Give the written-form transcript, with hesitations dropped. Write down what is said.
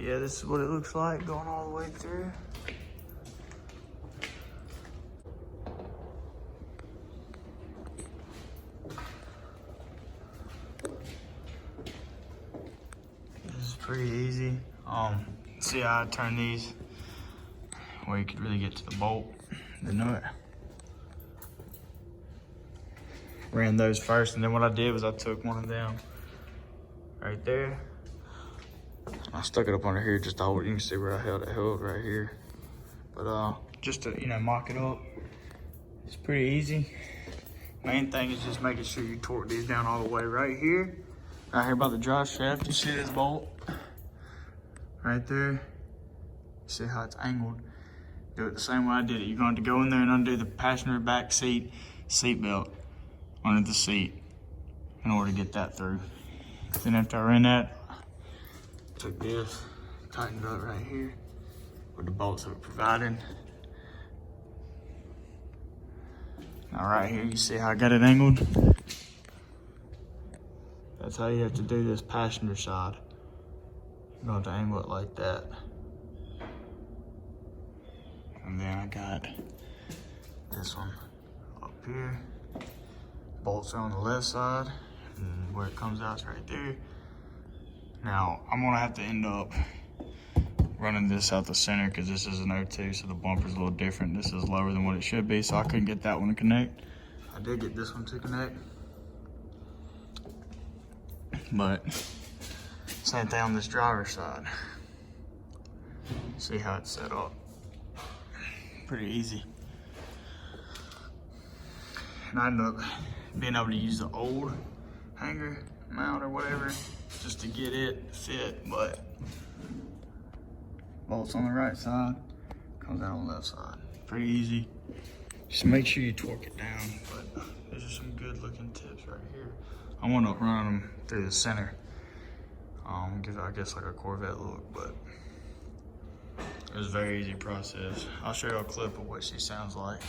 yeah, this is what it looks like going all the way through. This is pretty easy. See how I turn these where you could really get to the bolt, the nut. Ran those first, and then what I did was I took one of them right there. I stuck it up under here just to hold it. You can see where I held right here. But just to, you know, mock it up. It's pretty easy. Main thing is just making sure you torque these down all the way right here by the drive shaft. You see this bolt right there? You see how it's angled? Do it the same way I did it. You're going to go in there and undo the passenger back seat belt under the seat in order to get that through. Then after I ran that, took this, tightened it up right here with the bolts that were provided. Now right here, you see how I got it angled? That's how you have to do this passenger side. You're going to angle it like that. And then I got this one up here. Bolts are on the left side, and where it comes out is right there. Now, I'm gonna have to end up running this out the center because this is an O2, so the bumper's a little different. This is lower than what it should be, so I couldn't get that one to connect. I did get this one to connect. But, same thing on this driver's side. See how it's set up. Pretty easy. And I ended up being able to use the old hanger mount or whatever just to get it fit, but bolts on the right side, comes out on the left side. Pretty easy. Just make sure you torque it down, but those are some good looking tips right here. I want to run them through the center. Give it, I guess, like a Corvette look, but it was a very easy process. I'll show you a clip of what she sounds like.